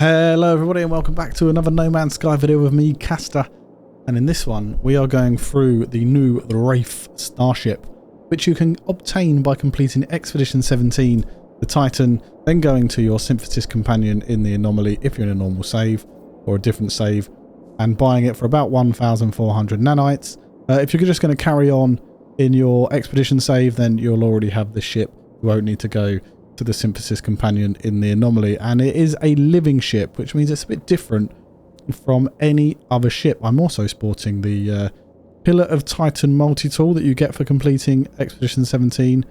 Hello everybody and welcome back to another No Man's Sky video with me, Caster. And in this one we are going through the new Wraith Starship, which you can obtain by completing Expedition 17, the Titan, then going to your Synthesis Companion in the Anomaly if you're in a normal save or a different save, and buying it for about 1,400 nanites. If you're just going to carry on in your Expedition save, then you'll already have the ship. You won't need to go to the Synthesis Companion in the Anomaly, and it is a living ship, which means it's a bit different from any other ship. I'm also sporting the Pillar of Titan multi-tool that you get for completing Expedition 17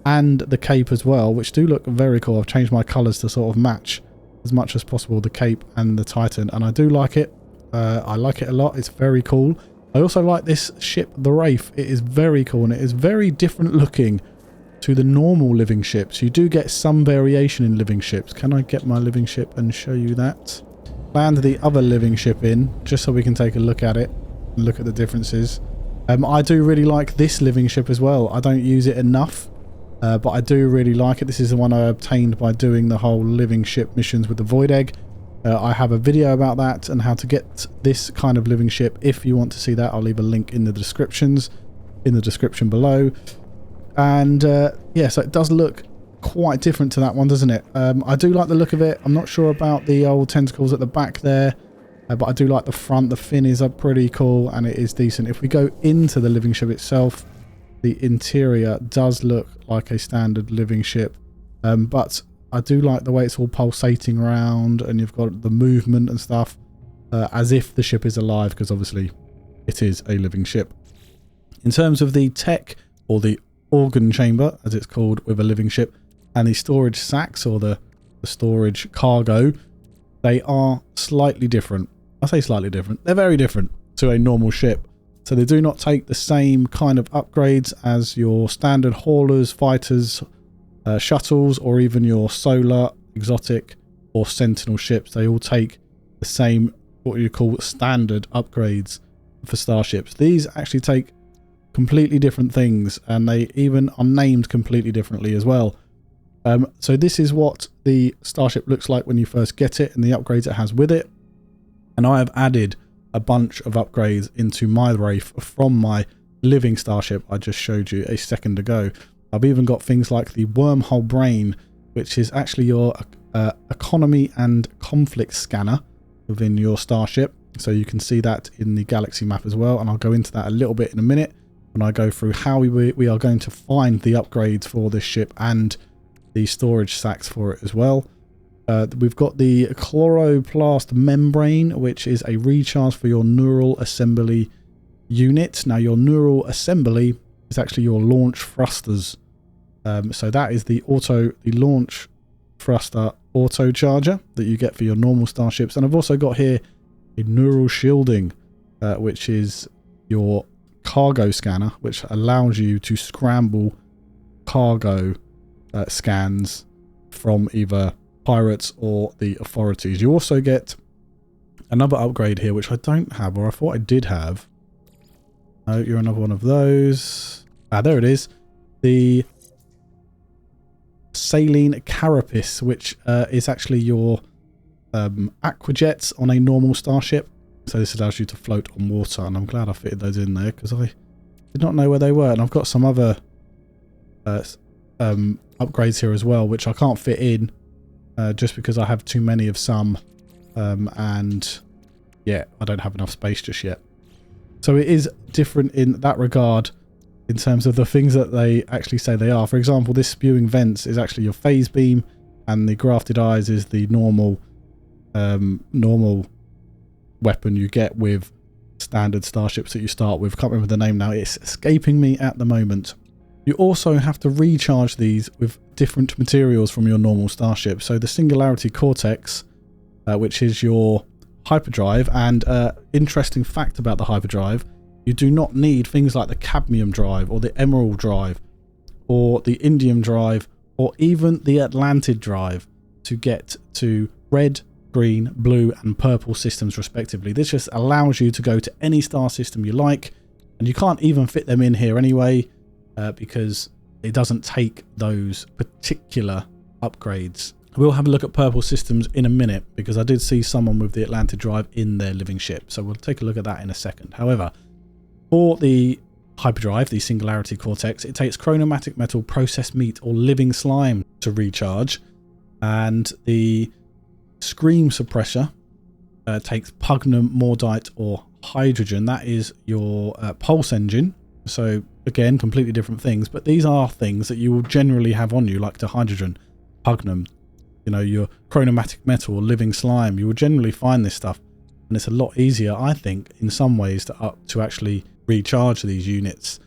and the cape as well, which do look very cool. I've changed my colours to sort of match as much as possible the cape and the Titan, and I do like it. I like it a lot. It's very cool. I also like this ship, the Wraith. It is very cool and it is very different looking to the normal living ships. You do get some variation in living ships. Can I get my living ship and show you that? Land the other living ship in, just so we can take a look at it and look at the differences. I do really like this living ship as well. I don't use it enough, but I do really like it. This is the one I obtained by doing the whole living ship missions with the Void Egg. I have a video about that and how to get this kind of living ship. If you want to see that, I'll leave a link in the description below. And yeah, so it does look quite different to that one, doesn't it? I do like the look of it. I'm not sure about the old tentacles at the back there, but I do like the front. The fin is pretty cool and it is decent. If we go into the living ship itself, the interior does look like a standard living ship, but I do like the way it's all pulsating around and you've got the movement and stuff, as if the ship is alive, because obviously it is a living ship. In terms of the tech, or the organ chamber as it's called with a living ship, and the storage sacks, or the storage cargo, they are slightly different. I say slightly different, they're very different to a normal ship. So they do not take the same kind of upgrades as your standard haulers, fighters, shuttles, or even your solar, exotic or sentinel ships. They all take the same, what you call standard upgrades for starships. These actually take completely different things, and they even are named completely differently as well. So this is what the starship looks like when you first get it and the upgrades it has with it. And I have added a bunch of upgrades into my Wraith from my living starship I just showed you a second ago. I've even got things like the wormhole brain, which is actually your economy and conflict scanner within your starship. So you can see that in the galaxy map as well, and I'll go into that a little bit in a minute when I go through how we are going to find the upgrades for this ship and the storage sacks for it as well. We've got the chloroplast membrane, which is a recharge for your neural assembly unit. Now your neural assembly is actually your launch thrusters. So that is the launch thruster auto charger that you get for your normal starships. And I've also got here a neural shielding, which is your cargo scanner, which allows you to scramble cargo scans from either pirates or the authorities. You also get another upgrade here, which I don't have, or I thought I did have. Oh, you're another one of those. Ah, there it is. The saline carapace, which is actually your aquajets on a normal starship. So this allows you to float on water, and I'm glad I fitted those in there because I did not know where they were. And I've got some other upgrades here as well, which I can't fit in just because I have too many of some, and yeah, I don't have enough space just yet. So it is different in that regard in terms of the things that they actually say they are. For example, this spewing vents is actually your phase beam, and the grafted eyes is the normal weapon you get with standard starships that you start with. Can't remember the name now, it's escaping me at the moment. You also have to recharge these with different materials from your normal starship. So the Singularity Cortex, which is your hyperdrive, and interesting fact about the hyperdrive, you do not need things like the cadmium drive or the emerald drive or the indium drive or even the Atlantid drive to get to red, green, blue and purple systems respectively. This just allows you to go to any star system you like, and you can't even fit them in here anyway, because it doesn't take those particular upgrades. We'll have a look at purple systems in a minute because I did see someone with the Atlantid drive in their living ship. So we'll take a look at that in a second. However, for the hyperdrive, the Singularity Cortex, it takes chronomatic metal, processed meat, or living slime to recharge. And the Scream Suppressor takes pugnum, mordite, or hydrogen. That is your pulse engine. So again, completely different things. But these are things that you will generally have on you, like the hydrogen, pugnum, you know, your chronomatic metal or living slime. You will generally find this stuff, and it's a lot easier, I think, in some ways to actually recharge these units.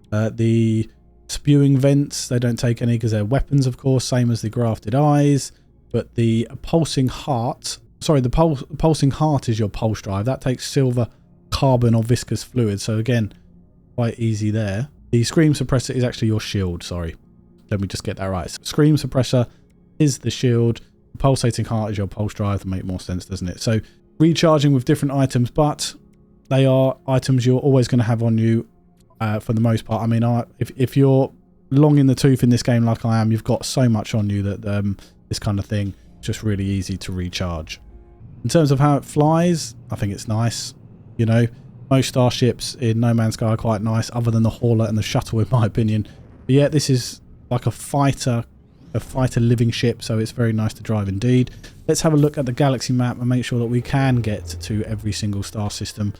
The spewing vents, they don't take any because they're weapons, of course, same as the grafted eyes. But the pulsing heart, sorry, the pulsing heart is your pulse drive. That takes silver, carbon, or viscous fluid. So again, quite easy there. The Scream Suppressor is actually your shield. Sorry, let me just get that right. Scream Suppressor is the shield. The pulsating heart is your pulse drive. That makes more sense, doesn't it? So recharging with different items, but they are items you're always going to have on you for the most part. I mean, if you're long in the tooth in this game like I am, you've got so much on you that this kind of thing is just really easy to recharge. In terms of how it flies, I think it's nice. You know, most starships in No Man's Sky are quite nice, other than the hauler and the shuttle, in my opinion. But yeah, this is like a fighter living ship, so it's very nice to drive indeed. Let's have a look at the galaxy map and make sure that we can get to every single star system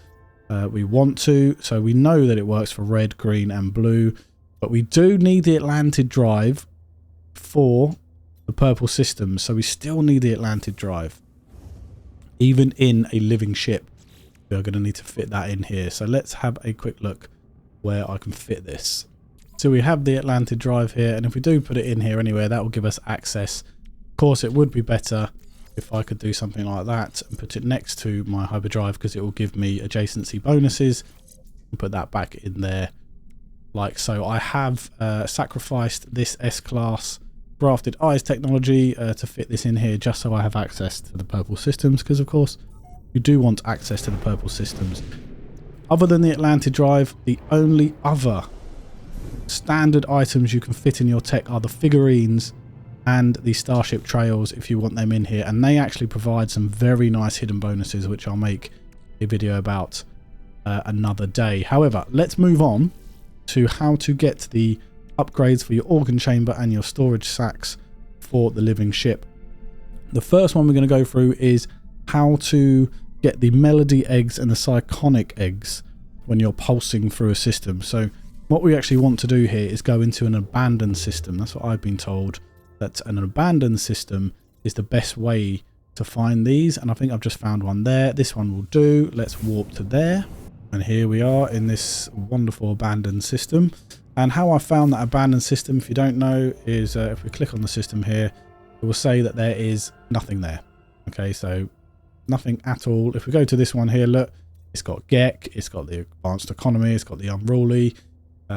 we want to. So we know that it works for red, green, and blue, but we do need the Atlantid drive for the purple systems. So we still need the Atlantid drive, even in a living ship. We are going to need to fit that in here. So let's have a quick look where I can fit this. So we have the Atlantid drive here, and if we do put it in here anywhere, that will give us access. Of course, it would be better if I could do something like that and put it next to my hyperdrive, because it will give me adjacency bonuses, and put that back in there like so. I have sacrificed this S-Class grafted eyes technology to fit this in here, just so I have access to the purple systems, because of course you do want access to the purple systems. Other than the Atlantid drive, the only other standard items you can fit in your tech are the figurines and the starship trails, if you want them in here, and they actually provide some very nice hidden bonuses, which I'll make a video about another day. However, let's move on to how to get the upgrades for your organ chamber and your storage sacks for the living ship. The first one we're going to go through is how to get the melody eggs and the psychonic eggs when you're pulsing through a system. So what we actually want to do here is go into an abandoned system. That's what I've been told, that an abandoned system is the best way to find these, and I think I've just found one there. This one will do. Let's warp to there, and here we are in this wonderful abandoned system. And how I found that abandoned system, if you don't know, is if we click on the system here, it will say that there is nothing there. Okay, so nothing at all. If we go to this one here, look, it's got GEC, it's got the advanced economy, it's got the unruly.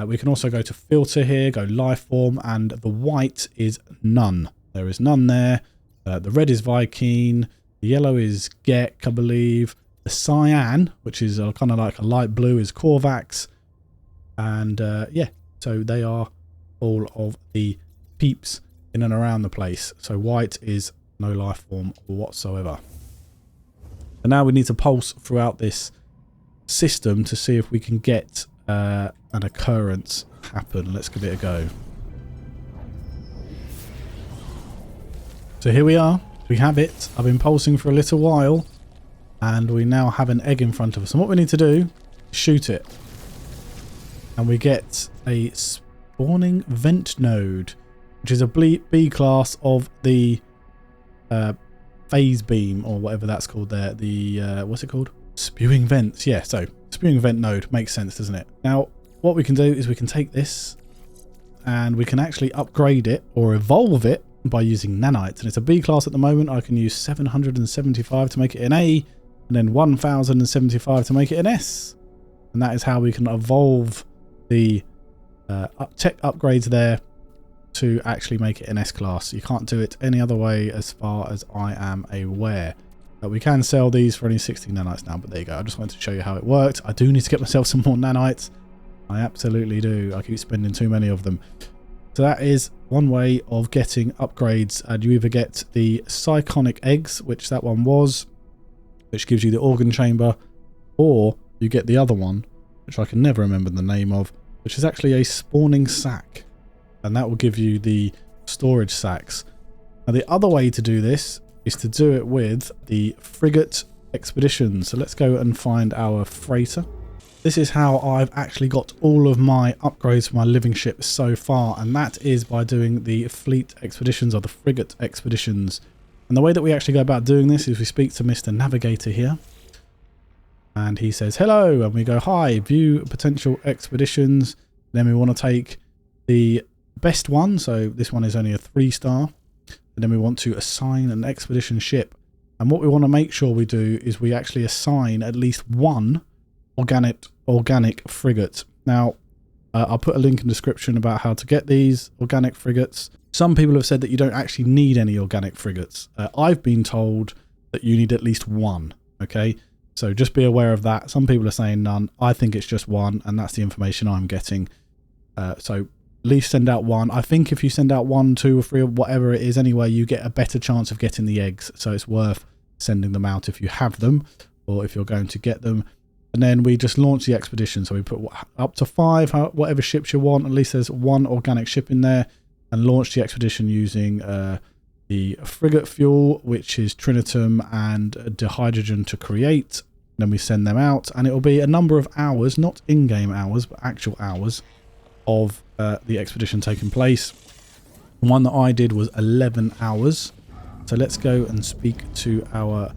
We can also go to filter here, go life form, and the white is none. There is none there. The red is Viking, the yellow is GEC, I believe. The cyan, which is kind of like a light blue, is Korvax. And yeah, so they are all of the peeps in and around the place. So white is no life form whatsoever. And now we need to pulse throughout this system to see if we can get an occurrence happen. Let's give it a go. So here we are. We have it. I've been pulsing for a little while, and we now have an egg in front of us. And what we need to do is shoot it. And we get a spawning vent node, which is a B class of the phase beam, or whatever that's called there. The what's it called? Spewing vents. Yeah, so spewing vent node makes sense, doesn't it? Now what we can do is we can take this and we can actually upgrade it or evolve it by using nanites. And it's a B class at the moment. I can use 775 to make it an A, and then 1075 to make it an S. And that is how we can evolve the tech upgrades there to actually make it an S class. You can't do it any other way as far as I am aware. We can sell these for only 60 nanites now, but there you go. I just wanted to show you how it worked. I do need to get myself some more nanites. I absolutely do. I keep spending too many of them. So that is one way of getting upgrades, and you either get the Psychonic eggs, which that one was, which gives you the organ chamber, or you get the other one, which I can never remember the name of, which is actually a spawning sack, and that will give you the storage sacks. Now the other way to do this is to do it with the Frigate expedition. So let's go and find our freighter. This is how I've actually got all of my upgrades for my living ship so far, and that is by doing the fleet expeditions or the frigate expeditions. And the way that we actually go about doing this is we speak to Mr. Navigator here, and he says hello, and we go hi, view potential expeditions. Then we want to take the best one, so this one is only a 3-star, and then we want to assign an expedition ship. And what we want to make sure we do is we actually assign at least one organic frigate. Now I'll put a link in the description about how to get these organic frigates. Some people have said that you don't actually need any organic frigates. I've been told that you need at least one. Okay, so just be aware of that. Some people are saying none. I think it's just one, and that's the information I'm getting. So at least send out one. I think if you send out 1, 2 or 3 or whatever it is anyway, you get a better chance of getting the eggs. So it's worth sending them out if you have them, or if you're going to get them. And then we just launch the expedition. So we put up to 5, whatever ships you want. At least there's one organic ship in there, and launch the expedition using the frigate fuel, which is trinitum and dihydrogen to create. Then we send them out, and it will be a number of hours, not in-game hours, but actual hours of the expedition taking place. The one that I did was 11 hours. So let's go and speak to our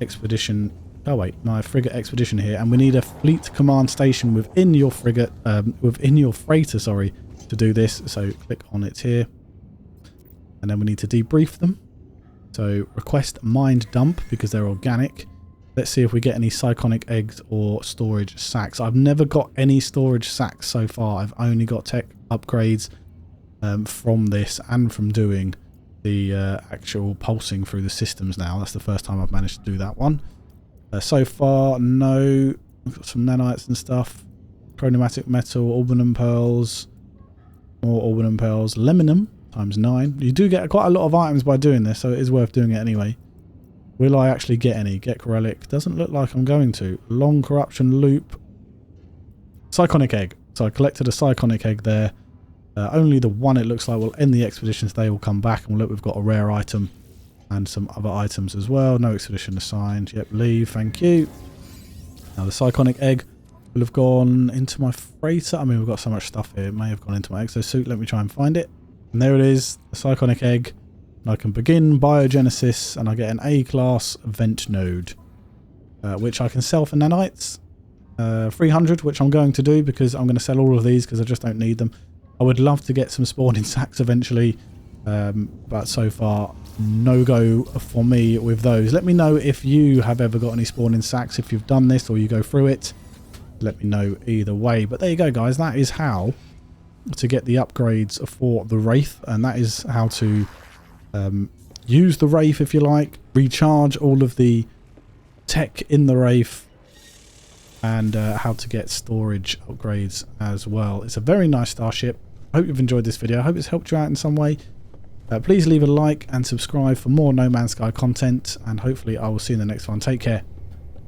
expedition. Oh wait, my frigate expedition here, and we need a fleet command station within your frigate, within your freighter, sorry, to do this. So click on it here, and then we need to debrief them. So request mined dump because they're organic. Let's see if we get any Psychonic eggs or storage sacks. I've never got any storage sacks so far. I've only got tech upgrades from this and from doing the actual pulsing through the systems now. That's the first time I've managed to do that one. So far, no. We've got some nanites and stuff. Chromatic metal, albanum pearls, more albanum pearls, lemonum ×9. You do get quite a lot of items by doing this, so it is worth doing it anyway. Will I actually get any? Get relic. Doesn't look like I'm going to. Long corruption loop. Psychonic egg. So I collected a Psychonic egg there. Only the one it looks like will end the expeditions. They will come back, and look, we've got a rare item and some other items as well. No expedition assigned. Yep, leave. Thank you. Now the Psychonic egg will have gone into my freighter. I mean, we've got so much stuff here. It may have gone into my exosuit. Let me try and find it. And there it is. The Psychonic egg. I can begin biogenesis, and I get an A-class vent node, which I can sell for nanites. 300, which I'm going to do because I'm going to sell all of these because I just don't need them. I would love to get some spawning sacks eventually, but so far, no go for me with those. Let me know if you have ever got any spawning sacks, if you've done this or you go through it. Let me know either way. But there you go, guys. That is how to get the upgrades for the Wraith, and that is how to use the Wraith, if you like, recharge all of the tech in the Wraith, and how to get storage upgrades as well. It's a very nice starship. I hope you've enjoyed this video. I hope it's helped you out in some way. Please leave a like and subscribe for more No Man's Sky content, and hopefully I will see you in the next one. Take care.